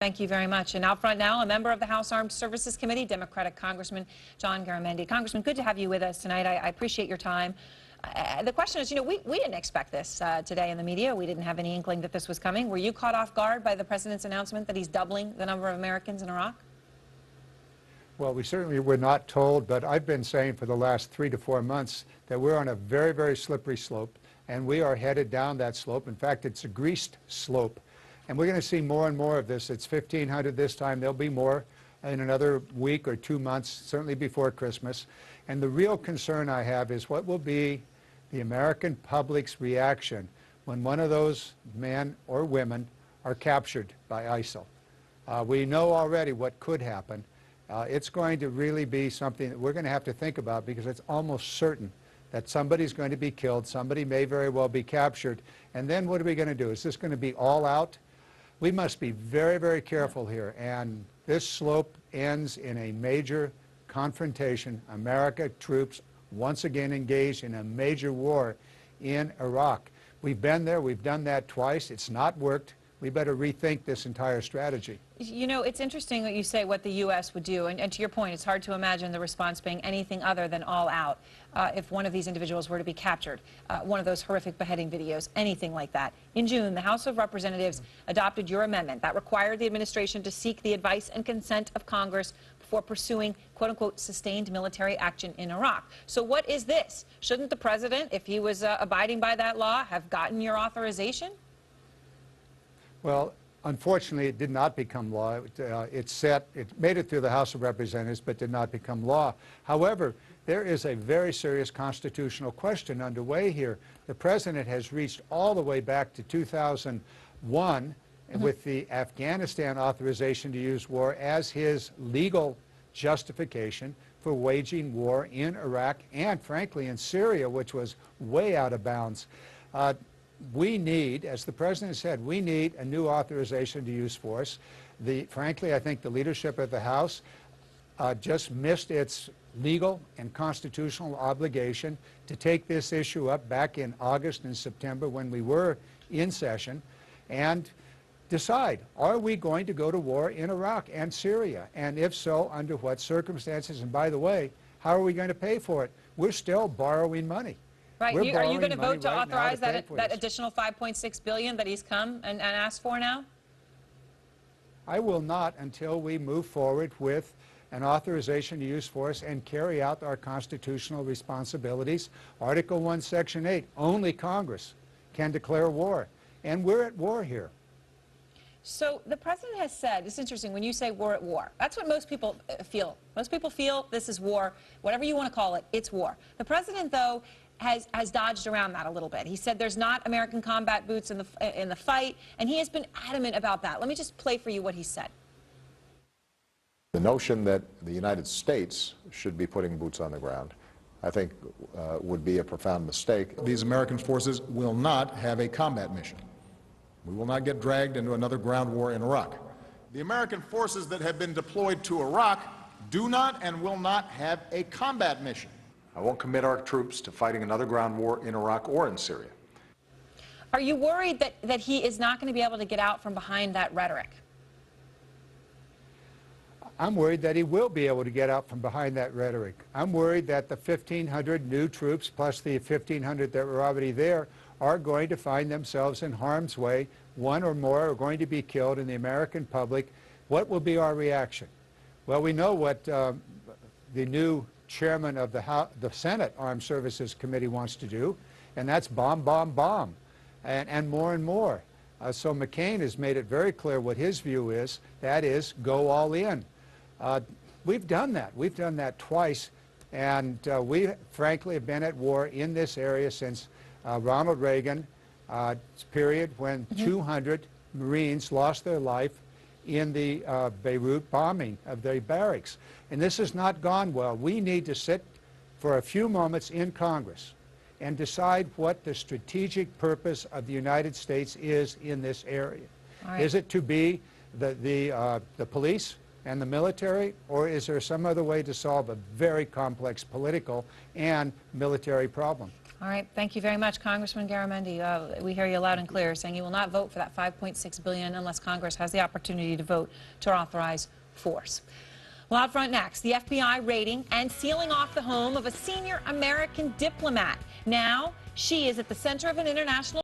Thank you very much. And out front now, a member of the House Armed Services Committee, Democratic Congressman John Garamendi. Congressman, good to have you with us tonight. I appreciate your time. The question is, we didn't expect this today in the media. We didn't have any inkling that this was coming. Were you caught off guard by the president's announcement that he's doubling the number of Americans in Iraq? Well, we certainly were not told, but I've been saying for the last 3 to 4 months that we're on a very, very slippery slope, and we are headed down that slope. In fact, it's a greased slope. And we're going to see more and more of this. It's 1,500 this time. There'll be more in another week or 2 months, certainly before Christmas. And the real concern I have is what will be the American public's reaction when one of those men or women are captured by ISIL. We know already what could happen. It's going to really be something that we're going to have to think about, because it's almost certain that somebody's going to be killed. Somebody may very well be captured. And then what are we going to do? Is this going to be all out? We must be very, very careful here. And this slope ends in a major confrontation. America troops once again engaged in a major war in Iraq. We've been there. We've done that twice. It's not worked. We better rethink this entire strategy. You know, it's interesting that you say what the U.S. would do, and to your point, it's hard to imagine the response being anything other than all out if one of these individuals were to be captured, one of those horrific beheading videos, anything like that. In June, the House of Representatives adopted your amendment that required the administration to seek the advice and consent of Congress before pursuing, quote-unquote, sustained military action in Iraq. So what is this? Shouldn't the president, if he was abiding by that law, have gotten your authorization? Well, unfortunately, it did not become law. It made it through the House of Representatives, but did not become law. However, there is a very serious constitutional question underway here. The president has reached all the way back to 2001 with the Afghanistan authorization to use war as his legal justification for waging war in Iraq and, frankly, in Syria, which was way out of bounds. We need, as the president said, we need a new authorization to use force. Frankly, I think the leadership of the House just missed its legal and constitutional obligation to take this issue up back in August and September when we were in session and decide, are we going to go to war in Iraq and Syria? And if so, under what circumstances? And by the way, how are we going to pay for it? We're still borrowing money. Right. Are you going to vote to authorize that additional $5.6 billion that he's come and asked for now? I will not until we move forward with an authorization to use force and carry out our constitutional responsibilities. Article 1, Section 8, only Congress can declare war. And we're at war here. So the president has said, it's interesting, when you say we're at war, that's what most people feel. Most people feel this is war. Whatever you want to call it, it's war. The president, though, has dodged around that a little bit. He said there's not American combat boots in the fight, and he has been adamant about that. Let me just play for you what he said. The notion that the United States should be putting boots on the ground, I think, would be a profound mistake. These American forces will not have a combat mission. We will not get dragged into another ground war in Iraq. The American forces that have been deployed to Iraq do not and will not have a combat mission. I won't commit our troops to fighting another ground war in Iraq or in Syria. Are you worried that he is not going to be able to get out from behind that rhetoric? I'm worried that he will be able to get out from behind that rhetoric. I'm worried that the 1,500 new troops plus the 1,500 that were already there are going to find themselves in harm's way. One or more are going to be killed in the American public. What will be our reaction? Well, we know what the new chairman of the Senate Armed Services Committee wants to do, and that's bomb, bomb, bomb, and more and more. So McCain has made it very clear what his view is. That is, go all in. We've done that. We've done that twice, and we, frankly, have been at war in this area since Ronald Reagan period when 200 Marines lost their life in the Beirut bombing of the barracks. And this has not gone well. We need to sit for a few moments in Congress and decide what the strategic purpose of the United States is in this area. Right. Is it to be the police and the military, or is there some other way to solve a very complex political and military problem? All right, thank you very much, Congressman Garamendi. We hear you loud and clear, saying you will not vote for that $5.6 billion unless Congress has the opportunity to vote to authorize force. Well, out front next, the FBI raiding and sealing off the home of a senior American diplomat. Now, she is at the center of an international